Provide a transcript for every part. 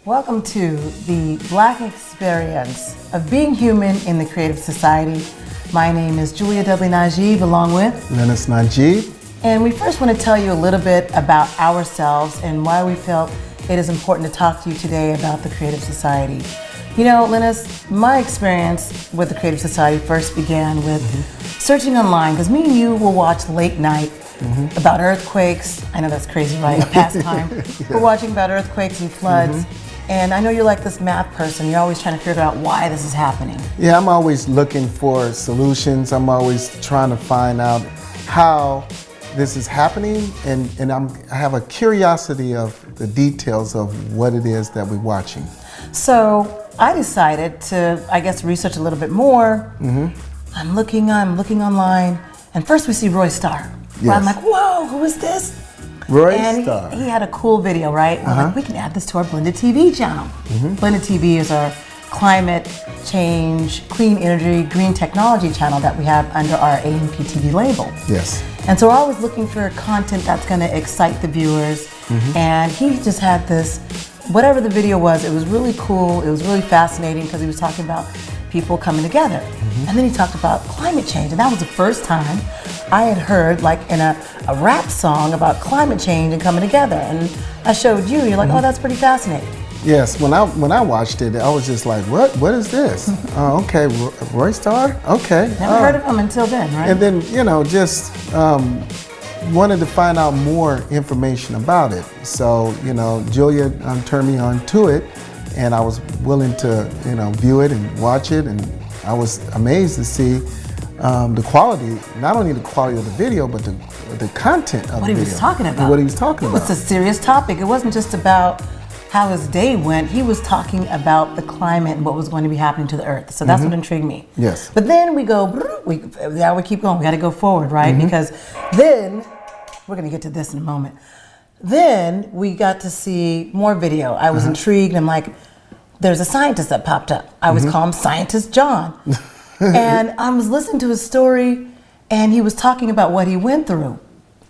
Welcome to the Black experience of being human in the creative society. My name is Dudley Najieb, along with Lennice Najieb. And we first want to tell you a little bit about ourselves and why we felt it is important to talk to you today about the creative society. You know, Lennice, my experience with the creative society first began with searching online, because me and you will watch late night about earthquakes. I know that's crazy, right? A pastime. Yeah. We're watching about earthquakes and floods. And I know you're like this math person. You're always trying to figure out why this is happening. Yeah, I'm always looking for solutions. I'm always trying to find out how this is happening, and I have a curiosity of the details of what it is that we're watching. So I decided to, I guess, research a little bit more. I'm looking online, and first we see Roy Starr. Yes. I'm like, whoa, who is this? Roy And Starr. he had a cool video, right? We're like, we can add this to our Blended TV channel. Blended TV is our climate change, clean energy, green technology channel that we have under our AMP TV label. Yes. And so we're always looking for content that's going to excite the viewers. And he just had this, whatever the video was, it was really cool. It was really fascinating because he was talking about people coming together. And then he talked about climate change. And that was the first time I had heard, like, in a rap song about climate change and coming together. And I showed you, you're like, oh, that's pretty fascinating. Yes, when I watched it, I was just like, what is this? Oh, okay, Roy Starr? Okay. Never heard of him until then, right? And then, you know, just wanted to find out more information about it. So, you know, Julia turned me on to it, and I was willing to, you know, view it and watch it, and I was amazed to see the quality, not only the quality of the video, but the content of the video. What he was talking about. What he was talking about. It was a serious topic. It wasn't just about how his day went. He was talking about the climate and what was going to be happening to the earth. So that's what intrigued me. Yes. But then we go, we keep going. We got to go forward, right? Because then, we're going to get to this in a moment. Then we got to see more video. I was intrigued. I'm like, there's a scientist that popped up. I was calling him Scientist John. And I was listening to his story, and he was talking about what he went through.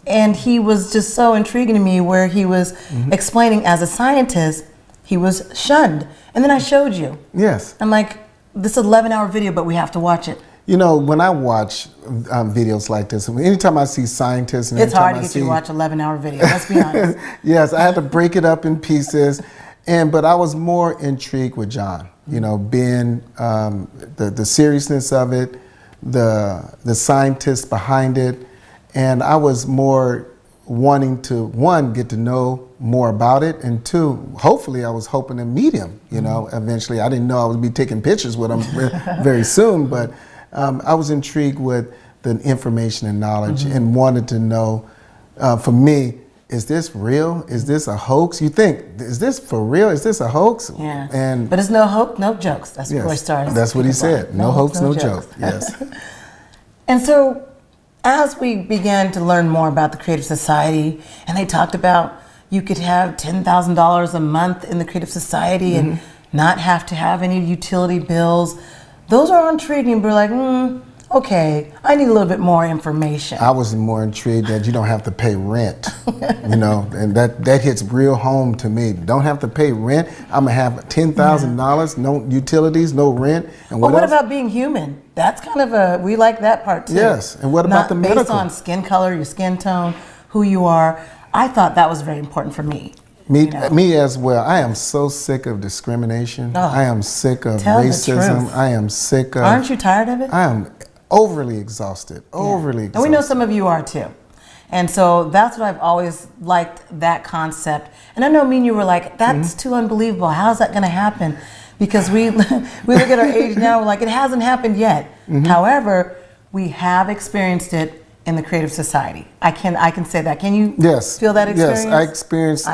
And he was just so intriguing to me, where he was explaining, as a scientist, he was shunned. And then I showed you. Yes. I'm like, this is an 11-hour video, but we have to watch it. You know, when I watch videos like this, anytime I see scientists, and it's hard to I get you to watch 11-hour video, let's be honest. Yes, I had to break it up in pieces. But I was more intrigued with John, you know, being the seriousness of it, the scientists behind it. And I was more wanting to, one, get to know more about it, and two, hopefully I was hoping to meet him, you know, eventually. I didn't know I would be taking pictures with him very soon, but I was intrigued with the information and knowledge, and wanted to know, for me, is this real? Is this a hoax? You think, is this for real? Is this a hoax? Yeah. But it's no hoax, no jokes. That's what Roy Starr. That's what he said. No hoax, no joke. Yes. And so, as we began to learn more about the Creative Society, and they talked about you could have $10,000 a month in the Creative Society and not have to have any utility bills, those are intriguing. We're like, okay, I need a little bit more information. I was more intrigued that you don't have to pay rent, you know, and that hits real home to me. Don't have to pay rent. I'm gonna have $10,000, no utilities, no rent. And what about being human? That's kind of we like that part too. Yes, and what about the medical? Not based on skin color, your skin tone, who you are. I thought that was very important for me. Me as well. I am so sick of discrimination. I am sick of racism. I am sick of... Aren't you tired of it? I am overly exhausted, overly exhausted. And we know some of you are too. And so that's what I've always liked, that concept. And I know me and you were like, that's too unbelievable. How's that gonna happen? Because we look at our age now, we're like, it hasn't happened yet. However, we have experienced it in the Creative Society. I can say that. Can you feel that experience? Yes, I experienced,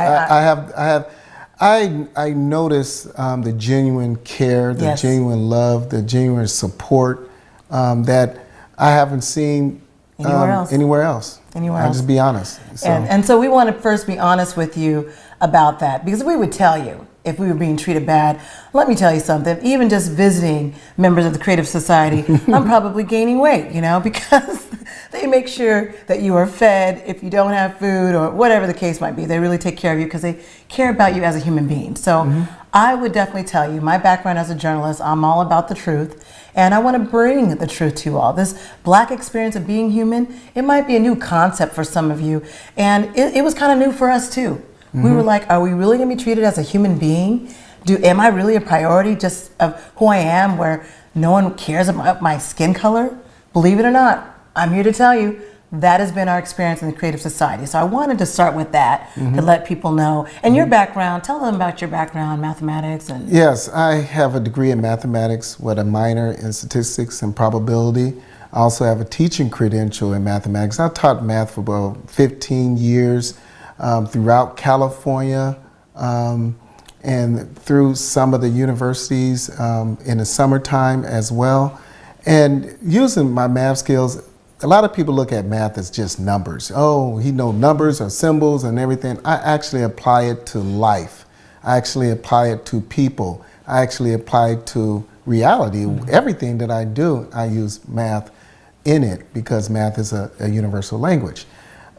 I notice the genuine care, the genuine love, the genuine support that I haven't seen anywhere else. I'll just be honest. So. And so we want to first be honest with you about that, because we would tell you if we were being treated bad. Let me tell you something, even just visiting members of the Creative Society, I'm probably gaining weight, you know, because they make sure that you are fed if you don't have food or whatever the case might be. They really take care of you because they care about you as a human being. So I would definitely tell you, my background as a journalist, I'm all about the truth, and I want to bring the truth to you all. This Black experience of being human, it might be a new concept for some of you, and it was kind of new for us too. We were like, are we really going to be treated as a human being? Am I really a priority just of who I am, where no one cares about my skin color? Believe it or not, I'm here to tell you, that has been our experience in the creative society. So I wanted to start with that to let people know. And your background, tell them about your background, mathematics. And Yes, I have a degree in mathematics with a minor in statistics and probability. I also have a teaching credential in mathematics. I taught math for about 15 years throughout California and through some of the universities in the summertime as well. And using my math skills, a lot of people look at math as just numbers. Oh, he knows numbers or symbols and everything. I actually apply it to life. I actually apply it to people. I actually apply it to reality. Everything that I do, I use math in it because math is a universal language.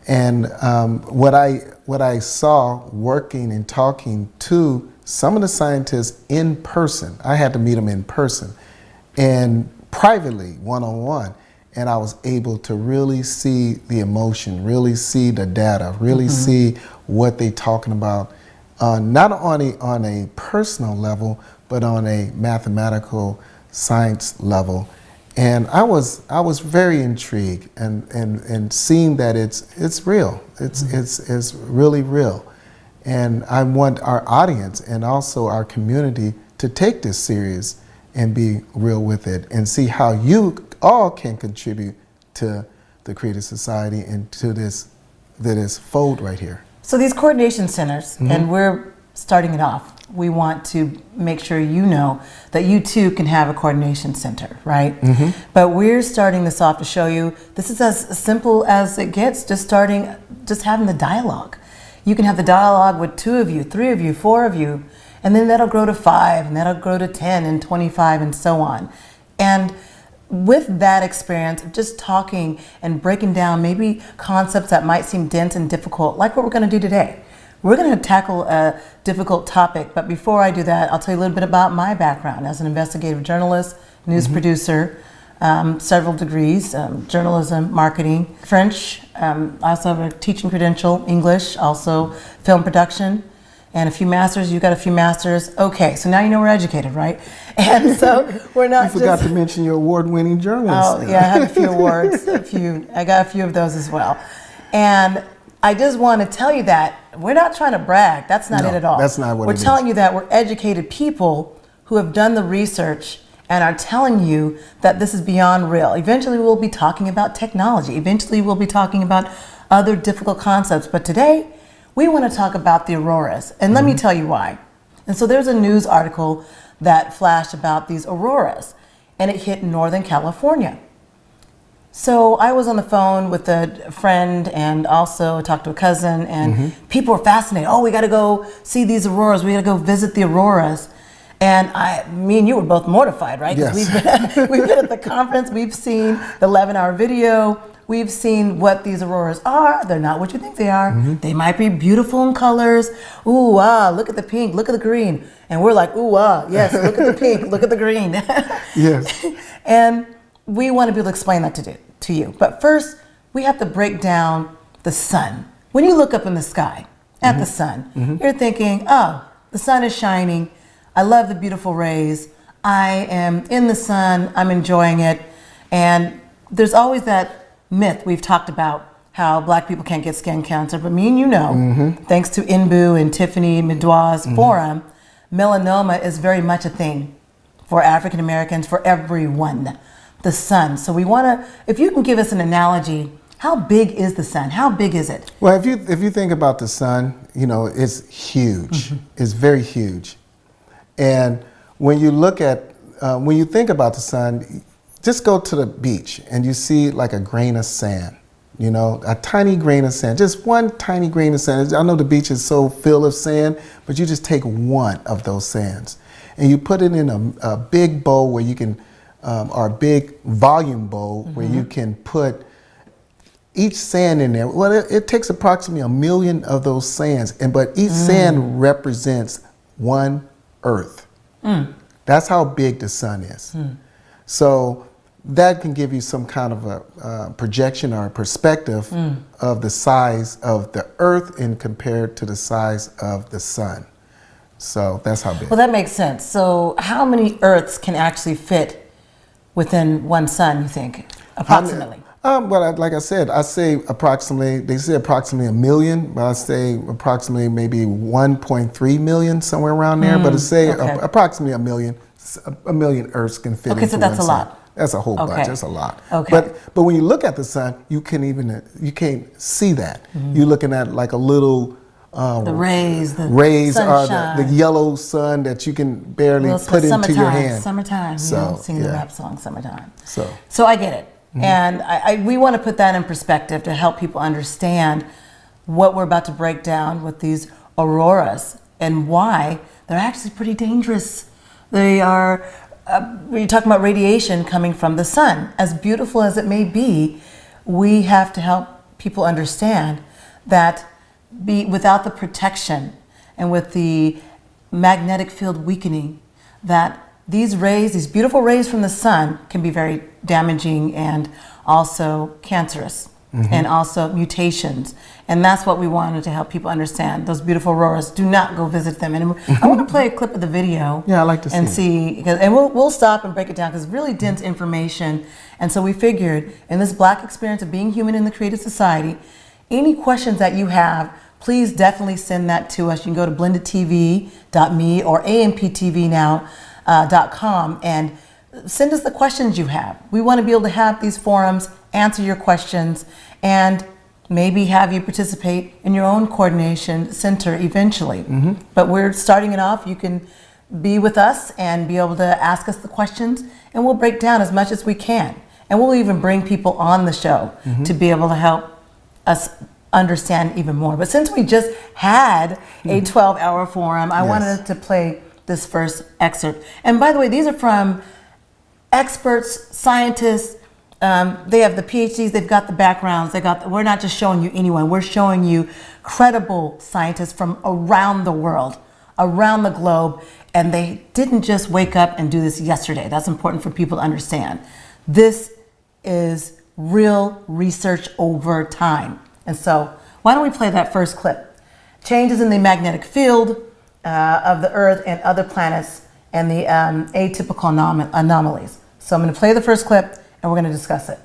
And what I saw working and talking to some of the scientists in person, I had to meet them in person and privately, one-on-one. And I was able to really see the emotion, really see the data, really see what they're talking about, not only on a personal level, but on a mathematical science level. And I was very intrigued and seeing that it's real, it's really real. And I want our audience and also our community to take this serious and be real with it and see how you all can contribute to the creative society and to this fold right here. so these coordination centers, and we're starting it off. We want to make sure you know that you too can have a coordination center, right? But we're starting this off to show you this is as simple as it gets, just having the dialogue. You can have the dialogue with 2 of you, 3 of you, 4 of you, and then that'll grow to 5, and that'll grow to 10 and 25 and so on. And with that experience of just talking and breaking down maybe concepts that might seem dense and difficult, like what we're going to do today. We're going to tackle a difficult topic, but before I do that, I'll tell you a little bit about my background as an investigative journalist, news producer, several degrees, journalism, marketing, French. I also have a teaching credential, English, also film production, and a few masters. You got a few masters. Okay, so now you know we're educated, right? And so we're not. You forgot to mention your award-winning journalist. Oh yeah, I have a few awards. I got a few of those as well. And I just want to tell you that we're not trying to brag. That's not it at all. That's not what it is. We're telling you that we're educated people who have done the research and are telling you that this is beyond real. Eventually we'll be talking about technology. Eventually we'll be talking about other difficult concepts. But today we want to talk about the auroras. And let me tell you why. And so there's a news article that flashed about these auroras, and it hit Northern California. So I was on the phone with a friend and also talked to a cousin, and people were fascinated. Oh, we got to go see these auroras. We got to go visit the auroras. And me and you were both mortified, right? Because we've been at the conference. We've seen the 11-hour video. We've seen what these auroras are. They're not what you think they are. They might be beautiful in colors. Ooh, look at the pink, look at the green. And we're like, ooh, yes, look at the pink, look at the green. Yes. And we want to be able to explain that to you. But first, we have to break down the sun. When you look up in the sky at the sun, you're thinking, oh, the sun is shining. I love the beautiful rays. I am in the sun. I'm enjoying it. And there's always that myth we've talked about, how Black people can't get skin cancer. But me and you know, thanks to Inbu and Tiffany Midwa's forum, melanoma is very much a thing for African Americans, for everyone. The sun. So we want to, if you can give us an analogy, how big is the sun? How big is it? Well, if you think about the sun, you know, it's huge. It's very huge. And when you look at, when you think about the sun, just go to the beach and you see like a grain of sand, you know, a tiny grain of sand, just one tiny grain of sand. I know the beach is so filled of sand, but you just take one of those sands and you put it in a big bowl where you can, or a big volume bowl where you can put each sand in there. Well, it takes approximately 1 million of those sands, but each sand represents 1 Earth. That's how big the sun is. So that can give you some kind of a projection or a perspective of the size of the Earth in compared to the size of the sun. So that's how big. Well, that makes sense. So how many Earths can actually fit within one sun, you think, approximately? Well, like I said, I say approximately, they say approximately 1 million, but I say approximately maybe 1.3 million, somewhere around there. But I say approximately 1 million Earths can fit into so that's one a sun. lot. That's a whole bunch. That's a lot. Okay. But when you look at the sun, you can't see that. You're looking at like a little The rays, the or the yellow sun that you can barely put into your hand. Summertime, So, you know, singing the rap song, Summertime. So I get it. And we want to put that in perspective to help people understand what we're about to break down with these auroras and why they're actually pretty dangerous. They are, we're talking about radiation coming from the sun. As beautiful as it may be, we have to help people understand that without the protection and with the magnetic field weakening, that these rays, these beautiful rays from the sun, can be very damaging and also cancerous and also mutations. And that's what we wanted to help people understand. Those beautiful auroras, do not go visit them. And I want to play a clip of the video. Yeah, I like to see and see, and we'll stop and break it down because it's really dense information. And so we figured in this Black experience of being human in the creative society, any questions that you have, please definitely send that to us. You can go to blendedtv.me or amptvnow.com and send us the questions you have. We want to be able to have these forums, answer your questions, and maybe have you participate in your own coordination center eventually. But we're starting it off. You can be with us and be able to ask us the questions, and we'll break down as much as we can. And we'll even bring people on the show to be able to help us understand even more. But since we just had a 12-hour forum, I wanted to play this first excerpt. And by the way, these are from experts, scientists. They have the PhDs, they've got the backgrounds, we're not just showing you anyone, we're showing you credible scientists from around the world, around the globe, and they didn't just wake up and do this yesterday. That's important for people to understand. This is real research over time. And so why don't we play that first clip? Changes in the magnetic field of the Earth and other planets and the atypical anomalies. So I'm going to play the first clip and we're going to discuss it.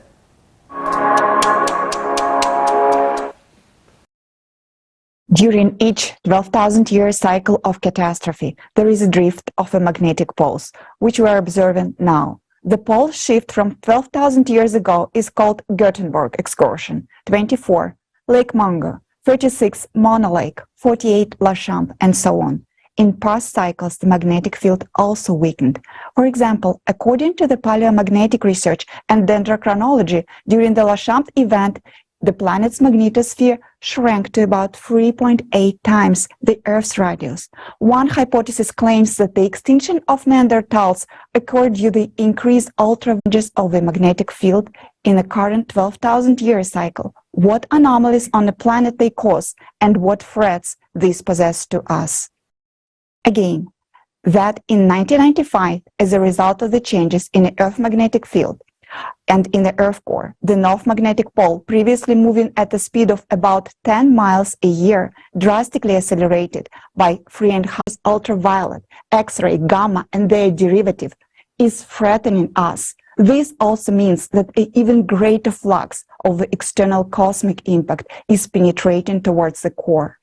During each 12,000-year cycle of catastrophe, there is a drift of a magnetic poles, which we are observing now. The pole shift from 12,000 years ago is called Gutenberg excursion, 24, Lake Mungo, 36, Mono Lake, 48, La Champ, and so on. In past cycles, the magnetic field also weakened. For example, according to the paleomagnetic research and dendrochronology, during the La Champ event, the planet's magnetosphere shrank to about 3.8 times the Earth's radius. One hypothesis claims that the extinction of Neanderthals occurred due to the increased ultraranges of the magnetic field in the current 12,000-year cycle. What anomalies on the planet they cause, and what threats these possess to us. Again, that in 1995, as a result of the changes in the Earth magnetic field and in the Earth core, the North Magnetic Pole, previously moving at a speed of about 10 miles a year, drastically accelerated by 3.5 ultraviolet, X-ray, gamma, and their derivative, is threatening us. This also means that an even greater flux of the external cosmic impact is penetrating towards the core.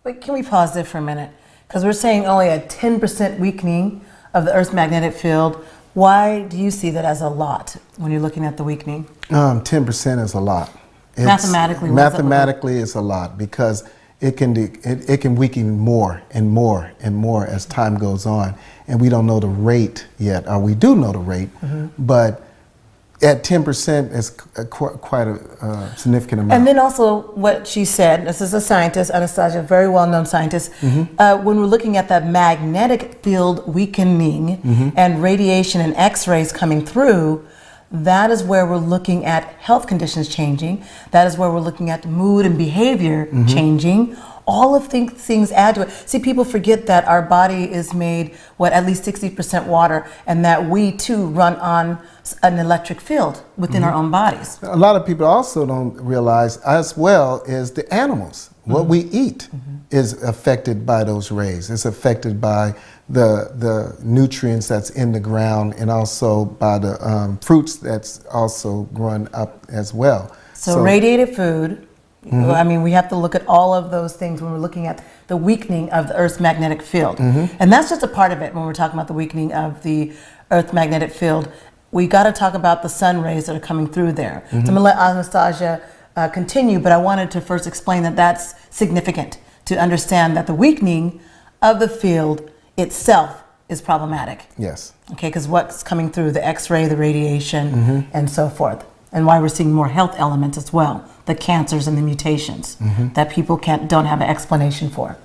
Wait, can we pause there for a minute? Because we're saying only a 10% weakening of the Earth's magnetic field. Why do you see that as a lot when you're looking at the weakening? 10% is a lot. Mathematically, it's a lot because it can weaken more and more and more as time goes on, and we don't know the rate yet, or we do know the rate, but at 10% is quite a significant amount. And then also what she said, this is a scientist, Anastasia, a very well-known scientist, when we're looking at that magnetic field weakening and radiation and X-rays coming through, that is where we're looking at health conditions changing. That is where we're looking at mood and behavior changing. All of things add to it. See, people forget that our body is made, at least 60% water, and that we too run on an electric field within our own bodies. A lot of people also don't realize as well is the animals. What we eat is affected by those rays. It's affected by the nutrients that's in the ground, and also by the fruits that's also grown up as well. So radiated food, I mean, we have to look at all of those things when we're looking at the weakening of the Earth's magnetic field. And that's just a part of it when we're talking about the weakening of the Earth's magnetic field. We got to talk about the sun rays that are coming through there. So I'm going to let Anastasia continue, but I wanted to first explain that that's significant to understand that the weakening of the field itself is problematic. Yes. Okay, because what's coming through, the X-ray, the radiation, and so forth, and why we're seeing more health elements as well, the cancers and the mutations that people don't have an explanation for.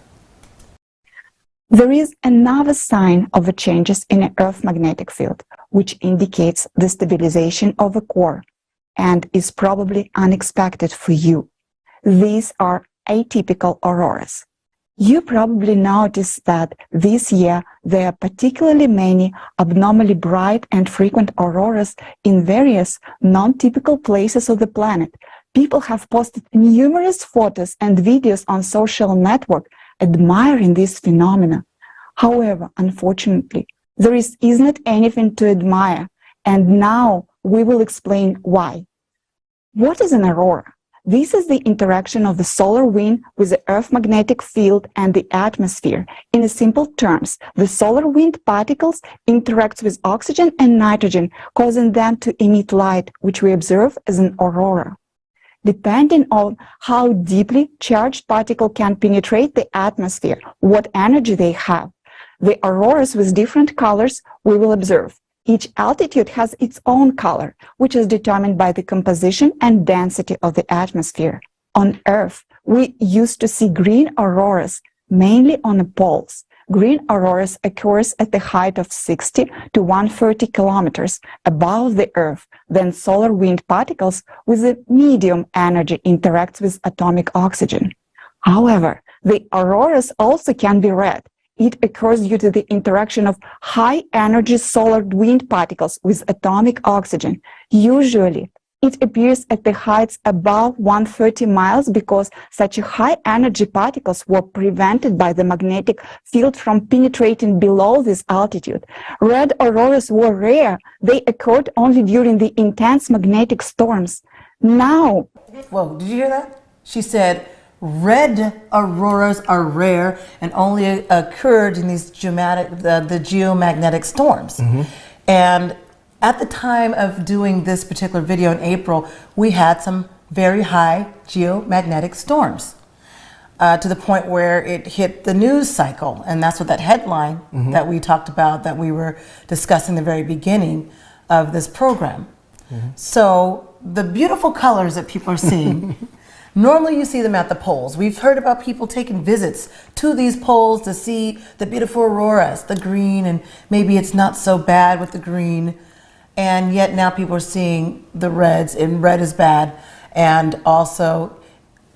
There is another sign of the changes in the Earth's magnetic field, which indicates the stabilization of the core and is probably unexpected for you. These are atypical auroras. You probably noticed that this year there are particularly many abnormally bright and frequent auroras in various non-typical places of the planet. People have posted numerous photos and videos on social networks admiring this phenomena. However, unfortunately, there isn't anything to admire, and now we will explain why. What is an aurora? This is the interaction of the solar wind with the Earth's magnetic field and the atmosphere. In simple terms, the solar wind particles interact with oxygen and nitrogen, causing them to emit light, which we observe as an aurora. Depending on how deeply charged particle can penetrate the atmosphere, what energy they have, the auroras with different colors we will observe. Each altitude has its own color, which is determined by the composition and density of the atmosphere. On Earth, we used to see green auroras, mainly on the poles. Green auroras occurs at the height of 60 to 130 kilometers above the Earth. Then solar wind particles with a medium energy interact with atomic oxygen. However, the auroras also can be red. It occurs due to the interaction of high-energy solar wind particles with atomic oxygen. Usually, it appears at the heights above 130 miles because such high-energy particles were prevented by the magnetic field from penetrating below this altitude. Red auroras were rare. They occurred only during the intense magnetic storms. Now... Whoa, did you hear that? She said, red auroras are rare and only occurred in these the geomagnetic storms. And at the time of doing this particular video in April, we had some very high geomagnetic storms to the point where it hit the news cycle. And that's what that headline that we talked about, that we were discussing the very beginning of this program. So the beautiful colors that people are seeing, normally you see them at the poles. We've heard about people taking visits to these poles to see the beautiful auroras, the green, and maybe it's not so bad with the green. And yet now people are seeing the reds, and red is bad, and also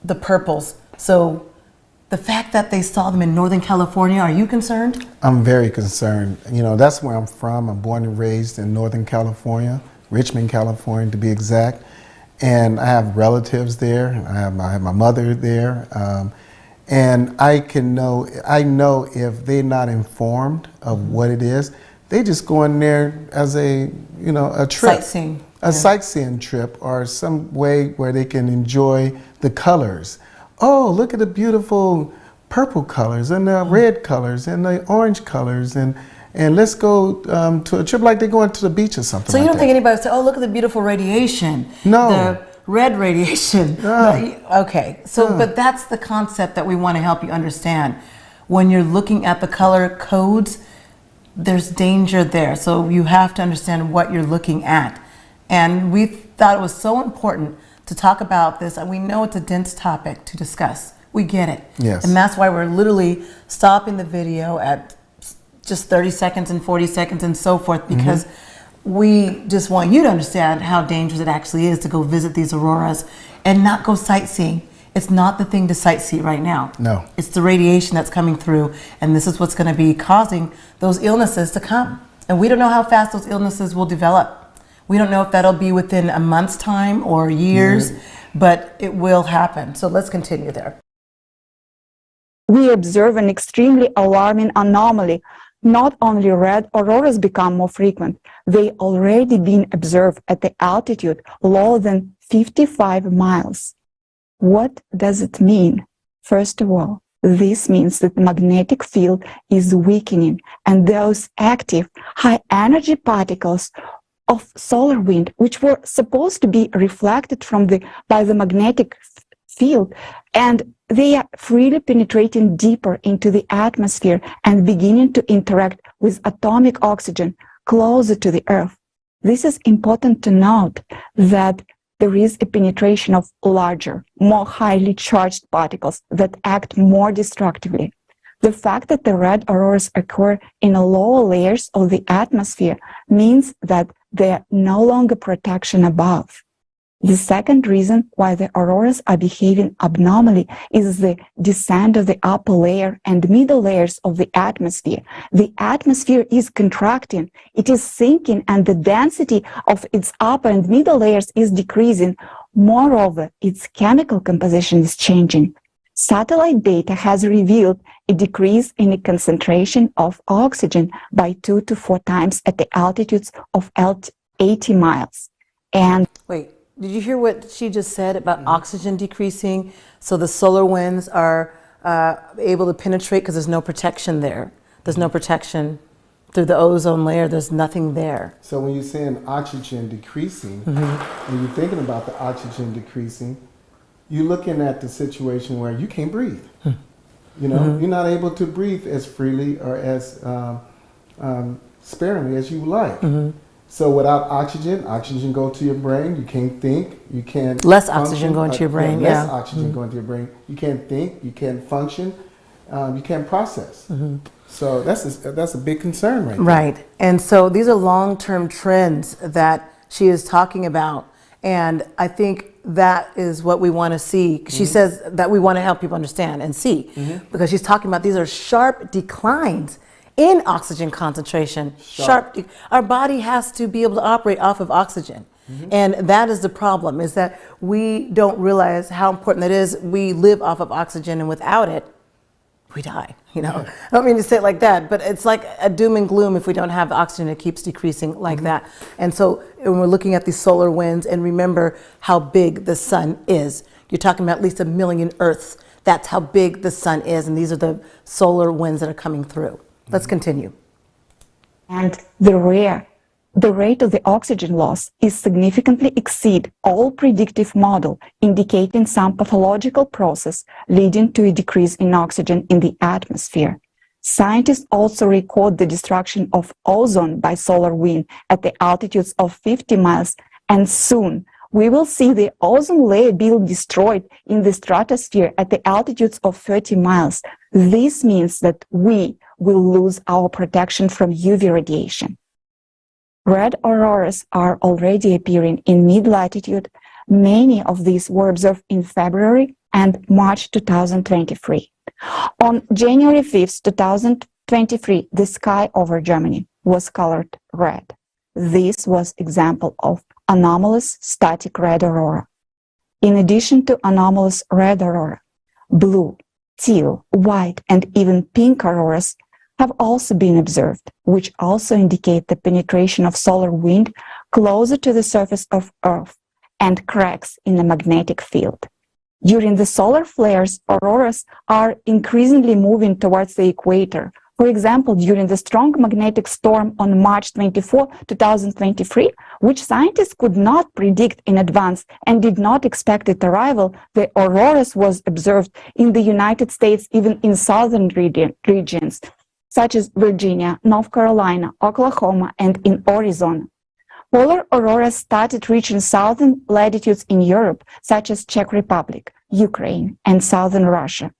the purples. So the fact that they saw them in Northern California, are you concerned? I'm very concerned. You know, that's where I'm from. I'm born and raised in Northern California, Richmond, California to be exact. And I have relatives there. I have my mother there. And I know if they're not informed of what it is, they just go in there as a trip. Sightseeing. Sightseeing trip, or some way where they can enjoy the colors. Oh, look at the beautiful purple colors and the red colors and the orange colors, and let's go to a trip like they're going to the beach or something. So you like don't think anybody would say, oh, look at the beautiful radiation. No. The red radiation. No. Okay, so but that's the concept that we want to help you understand. When you're looking at the color codes, there's danger there. So you have to understand what you're looking at. And we thought it was so important to talk about this. And we know it's a dense topic to discuss. We get it. Yes. And that's why we're literally stopping the video at just 30 seconds and 40 seconds and so forth, because we just want you to understand how dangerous it actually is to go visit these auroras and not go sightseeing It's not the thing to sightsee right now. No. It's the radiation that's coming through, and this is what's going to be causing those illnesses to come. And we don't know how fast those illnesses will develop. We don't know if that'll be within a month's time or years, but it will happen. So let's continue there. We observe an extremely alarming anomaly. Not only red auroras become more frequent, they already been observed at the altitude lower than 55 miles. What does it mean? First of all, this means that the magnetic field is weakening, and those active high-energy particles of solar wind, which were supposed to be reflected by the magnetic field, and they are freely penetrating deeper into the atmosphere and beginning to interact with atomic oxygen closer to the Earth. This is important to note that there is a penetration of larger, more highly charged particles that act more destructively. The fact that the red auroras occur in the lower layers of the atmosphere means that there are no longer protection above. The second reason why the auroras are behaving abnormally is the descent of the upper layer and middle layers of the atmosphere. The atmosphere is contracting, it is sinking, and the density of its upper and middle layers is decreasing. Moreover, its chemical composition is changing. Satellite data has revealed a decrease in the concentration of oxygen by 2 to 4 times at the altitudes of 80 miles. And Wait, did you hear what she just said about oxygen decreasing? So the solar winds are able to penetrate because there's no protection there. There's no protection through the ozone layer. There's nothing there. So when you're saying oxygen decreasing, when you're thinking about the oxygen decreasing, you're looking at the situation where you can't breathe. You know, you're not able to breathe as freely or as sparingly as you would like. So without oxygen, oxygen go to your brain. You can't think. You can't. Less function. oxygen going to your brain. Less oxygen going to your brain. You can't think. You can't function. You can't process. So that's a big concern right now. Right. And so these are long-term trends that she is talking about. And I think that is what we want to see. She says that we want to help people understand and see, because she's talking about these are sharp declines in oxygen concentration. Our body has to be able to operate off of oxygen. And that is the problem, is that we don't realize how important that is. We live off of oxygen, and without it, we die. You know, I don't mean to say it like that, but it's like a doom and gloom if we don't have the oxygen. It keeps decreasing like that. And so when we're looking at these solar winds, and remember how big the sun is. You're talking about at least 1 million Earths. That's how big the sun is, and these are the solar winds that are coming through. Let's continue. And the rate of the oxygen loss is significantly exceed all predictive model, indicating some pathological process leading to a decrease in oxygen in the atmosphere. Scientists also record the destruction of ozone by solar wind at the altitudes of 50 miles, and soon we will see the ozone layer being destroyed in the stratosphere at the altitudes of 30 miles. This means that we will lose our protection from UV radiation. Red auroras are already appearing in mid-latitude. Many of these were observed in February and March 2023. On January 5th, 2023, the sky over Germany was colored red. This was example of anomalous static red aurora. In addition to anomalous red aurora, blue, teal, white, and even pink auroras have also been observed, which also indicate the penetration of solar wind closer to the surface of Earth and cracks in the magnetic field. During the solar flares, auroras are increasingly moving towards the equator. For example, during the strong magnetic storm on March 24, 2023, which scientists could not predict in advance and did not expect its arrival, the auroras was observed in the United States, even in southern regions, such as Virginia, North Carolina, Oklahoma, and in Arizona. Polar auroras started reaching southern latitudes in Europe, such as Czech Republic, Ukraine, and southern Russia.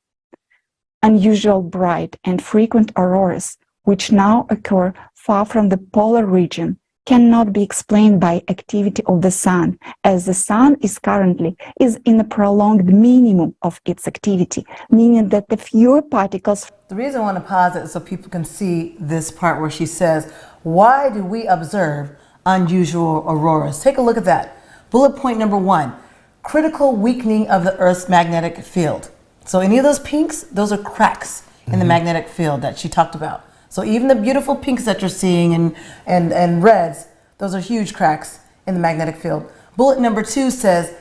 Unusual bright and frequent auroras, which now occur far from the polar region, cannot be explained by activity of the sun, as the sun is currently in a prolonged minimum of its activity, meaning that the fewer particles. The reason I want to pause it is so people can see this part where she says, why do we observe unusual auroras? Take a look at that. Bullet point number 1, critical weakening of the Earth's magnetic field. So any of those pinks, those are cracks in the magnetic field that she talked about. So even the beautiful pinks that you're seeing and reds, those are huge cracks in the magnetic field. Bullet number 2 says,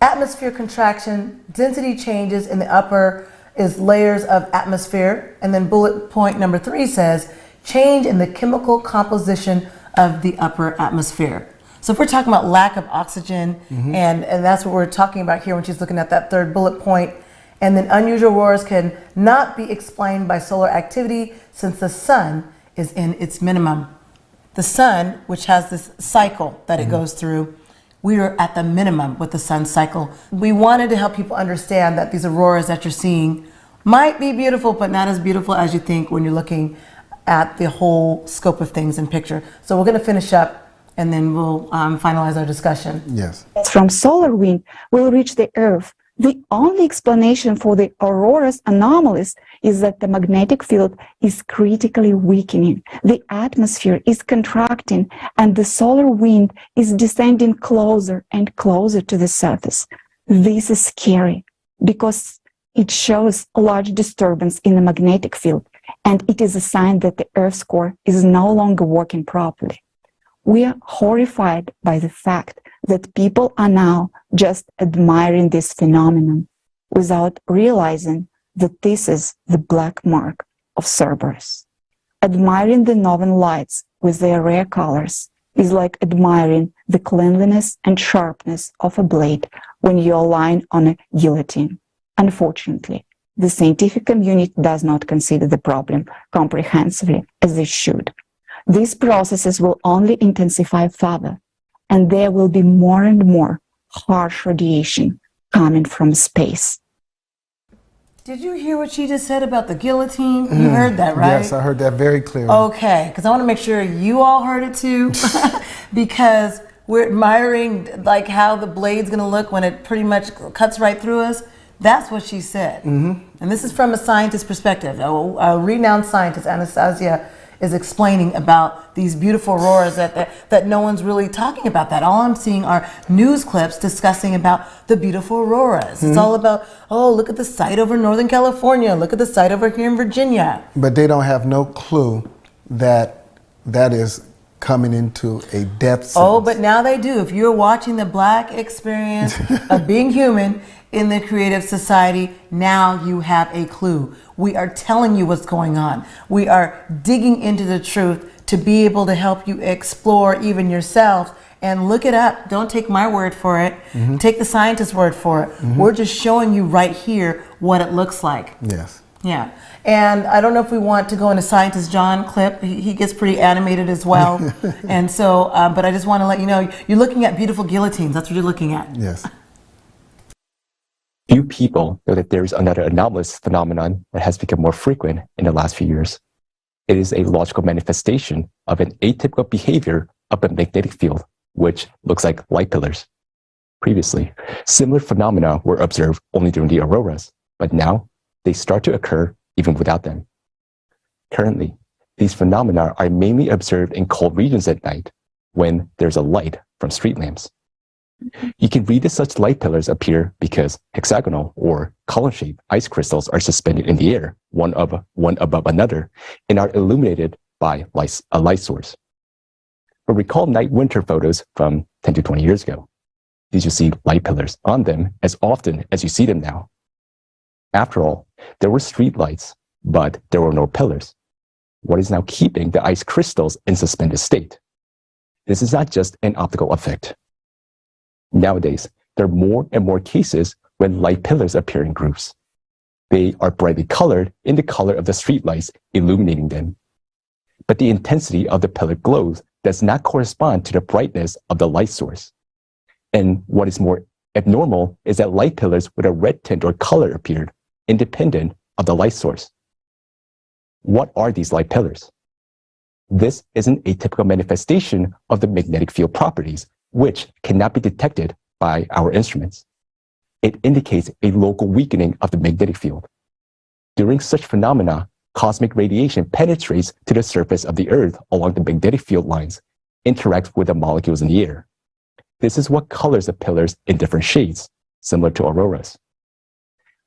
atmosphere contraction, density changes in the upper is layers of atmosphere. And then bullet point number 3 says, change in the chemical composition of the upper atmosphere. So if we're talking about lack of oxygen, and that's what we're talking about here when she's looking at that third bullet point, and then unusual auroras can not be explained by solar activity since the sun is in its minimum. The sun, which has this cycle that it goes through, we are at the minimum with the sun cycle. We wanted to help people understand that these auroras that you're seeing might be beautiful, but not as beautiful as you think when you're looking at the whole scope of things in picture. So we're going to finish up and then we'll finalize our discussion. Yes. From solar wind will reach the Earth. The only explanation for the aurora's anomalies is that the magnetic field is critically weakening, the atmosphere is contracting, and the solar wind is descending closer and closer to the surface. This is scary because it shows a large disturbance in the magnetic field, and it is a sign that the Earth's core is no longer working properly. We are horrified by the fact that people are now just admiring this phenomenon without realizing that this is the black mark of Cerberus. Admiring the northern lights with their rare colors is like admiring the cleanliness and sharpness of a blade when you are lying on a guillotine. Unfortunately, the scientific community does not consider the problem comprehensively as they should. These processes will only intensify further, and there will be more and more harsh radiation coming from space. Did you hear what she just said about the guillotine? You heard that, right? Yes, I heard that very clearly. Okay, because I want to make sure you all heard it too, because we're admiring like how the blade's going to look when it pretty much cuts right through us. That's what she said. And this is from a scientist's perspective. A renowned scientist, Anastasia, is explaining about these beautiful auroras that no one's really talking about that. All I'm seeing are news clips discussing about the beautiful auroras. It's all about, oh, look at the site over Northern California. Look at the site over here in Virginia. But they don't have no clue that that is coming into a death sentence. Oh, but now they do. If you're watching the Black experience of being human in the creative society, now you have a clue. We are telling you what's going on. We are digging into the truth to be able to help you explore even yourself and look it up. Don't take my word for it. Take the scientist's word for it. We're just showing you right here what it looks like. Yes. Yeah. And I don't know if we want to go into Scientist John clip. He gets pretty animated as well. And so, but I just want to let you know, you're looking at beautiful guillotines. That's what you're looking at. Yes. Few people know that there is another anomalous phenomenon that has become more frequent in the last few years. It is a logical manifestation of an atypical behavior of a magnetic field, which looks like light pillars. Previously, similar phenomena were observed only during the auroras, but now they start to occur even without them. Currently, these phenomena are mainly observed in cold regions at night when there's a light from street lamps. You can read that such light pillars appear because hexagonal or column-shaped ice crystals are suspended in the air, one above another, and are illuminated by a light source. But recall night-winter photos from 10 to 20 years ago. Did you see light pillars on them as often as you see them now? After all, there were street lights, but there were no pillars. What is now keeping the ice crystals in suspended state? This is not just an optical effect. Nowadays, there are more and more cases when light pillars appear in groups. They are brightly colored in the color of the streetlights illuminating them. But the intensity of the pillar glows does not correspond to the brightness of the light source. And what is more abnormal is that light pillars with a red tint or color appeared, independent of the light source. What are these light pillars? This is an atypical manifestation of the magnetic field properties, which cannot be detected by our instruments. It indicates a local weakening of the magnetic field. During such phenomena, cosmic radiation penetrates to the surface of the Earth along the magnetic field lines, interacts with the molecules in the air. This is what colors the pillars in different shades, similar to auroras.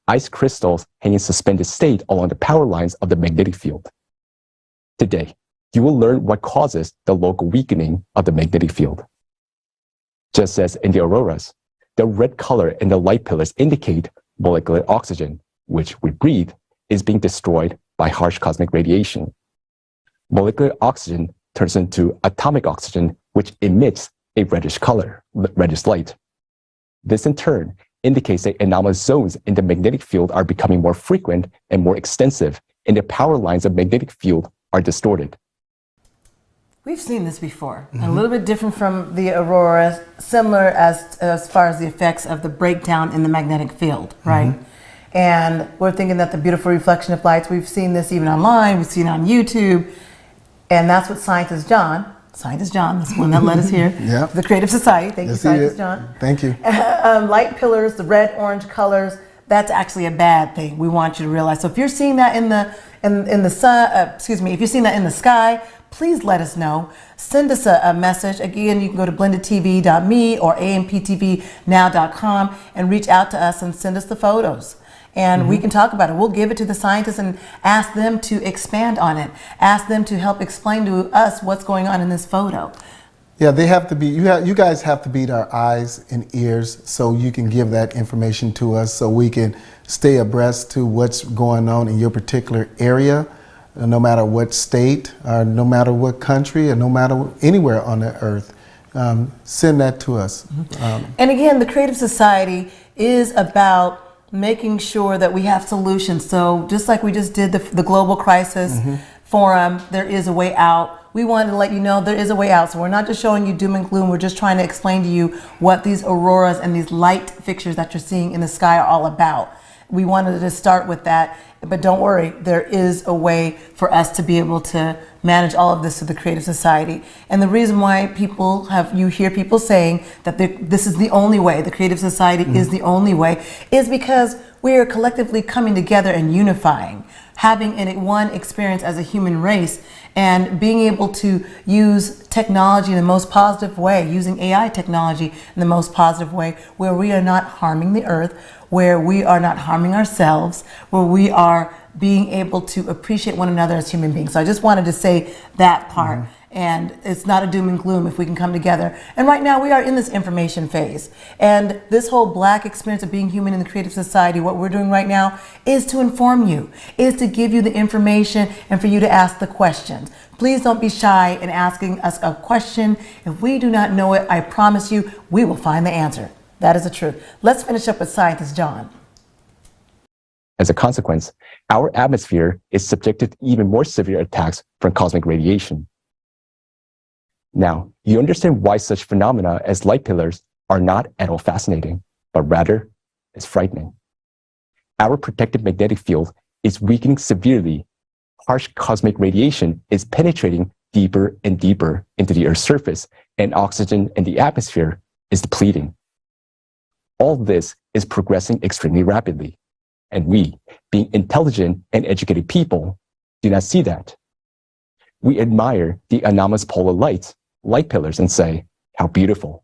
Ice crystals hang in suspended state along the power lines of the magnetic field. Today, you will learn what causes the local weakening of the magnetic field. Just as in the auroras, the red color in the light pillars indicate molecular oxygen, which we breathe, is being destroyed by harsh cosmic radiation. Molecular oxygen turns into atomic oxygen, which emits a reddish color, reddish light. This in turn indicates that anomalous zones in the magnetic field are becoming more frequent and more extensive, and the power lines of magnetic field are distorted. We've seen this before. A little bit different from the aurora, similar as far as the effects of the breakdown in the magnetic field, right? And we're thinking that the beautiful reflection of lights, we've seen this even online, we've seen it on YouTube, and that's what Scientist John, that's one that led us here, Yep. the Creative Society, thank you, Scientist John. Thank you. Light pillars, the red, orange colors, that's actually a bad thing. We want you to realize. So if you're seeing that in the sun, if you're seeing that in the sky, please let us know. Send us a message. Again, you can go to blendedtv.me or amptvnow.com and reach out to us and send us the photos. And we can talk about it. We'll give it to the scientists and ask them to expand on it. Ask them to help explain to us what's going on in this photo. Yeah, they have to be, you guys have to be our eyes and ears so you can give that information to us so we can stay abreast to what's going on in your particular area, no matter what state, or no matter what country, or no matter anywhere on the earth. Send that to us. And again, the Creative Society is about making sure that we have solutions. So just like we just did the Global Crisis Forum, there is a way out. We wanted to let you know there is a way out. So we're not just showing you doom and gloom. We're just trying to explain to you what these auroras and these light fixtures that you're seeing in the sky are all about. We wanted to start with that, but don't worry, there is a way for us to be able to manage all of this through the Creative Society. And the reason why you hear people saying that this is the only way, the Creative Society is the only way, is because we are collectively coming together and unifying, having one experience as a human race, and being able to use technology in the most positive way, using AI technology in the most positive way, where we are not harming the earth, where we are not harming ourselves, where we are being able to appreciate one another as human beings. So I just wanted to say that part. And it's not a doom and gloom if we can come together. And right now we are in this information phase. And this whole Black experience of being human in the Creative Society, what we're doing right now is to inform you, is to give you the information and for you to ask the questions. Please don't be shy in asking us a question. If we do not know it, I promise you, we will find the answer. That is the truth. Let's finish up with Scientist John. As a consequence, our atmosphere is subjected to even more severe attacks from cosmic radiation. Now, you understand why such phenomena as light pillars are not at all fascinating, but rather is frightening. Our protective magnetic field is weakening severely. Harsh cosmic radiation is penetrating deeper and deeper into the Earth's surface, and oxygen in the atmosphere is depleting. All this is progressing extremely rapidly, and we, being intelligent and educated people, do not see that. We admire the anomalous polar light pillars, and say, how beautiful.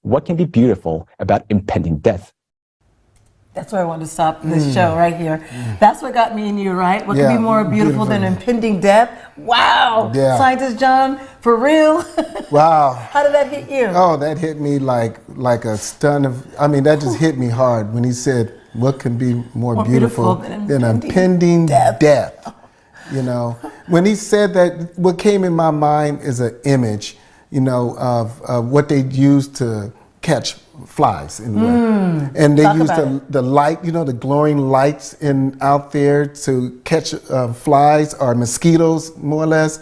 What can be beautiful about impending death? That's where I wanted to stop this show right here. That's what got me and you, right? What can be more beautiful than impending death? Wow. Yeah. Scientist John, for real? Wow. How did that hit you? Oh, that hit me like a stun of, that just hit me hard when he said, what can be more beautiful than impending death? You know, when he said that, what came in my mind is an image, of what they used to catch flies in the way. And they used the light, the glowing lights out there to catch flies or mosquitoes, more or less.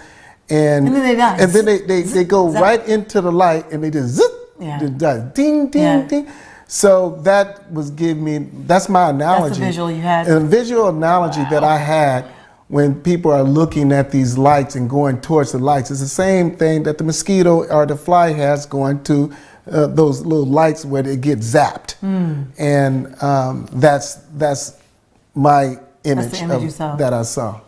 And then they die. And then they go right into the light and they just zip, just die. Ding, ding, ding. So that was that's my analogy. That's the visual you had. A visual analogy that I had when people are looking at these lights and going towards the lights. It's the same thing that the mosquito or the fly has going to those little lights where they get zapped. And that's my image, That's the image you saw. that I saw.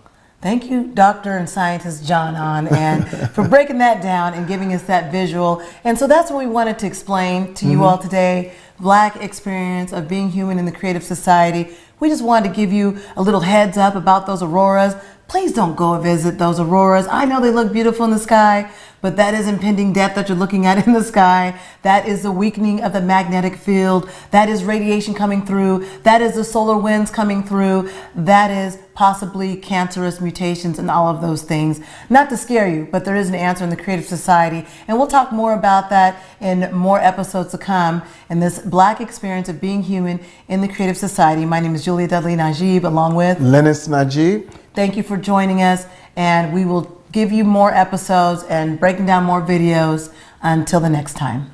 Thank you, Dr. and Scientist John Hahn, and for breaking that down and giving us that visual. And so that's what we wanted to explain to you all today. Black experience of being human in the creative society. We just wanted to give you a little heads up about those auroras. Please don't go visit those auroras. I know they look beautiful in the sky, but that is impending death that you're looking at in the sky. That is the weakening of the magnetic field. That is radiation coming through. That is the solar winds coming through. That is possibly cancerous mutations and all of those things. Not to scare you, but there is an answer in the creative society. And we'll talk more about that in more episodes to come in this Black experience of being human in the creative society. My name is Julia Dudley Najieb, along with Lennice Najieb. Thank you for joining us, and we will give you more episodes and breaking down more videos until the next time.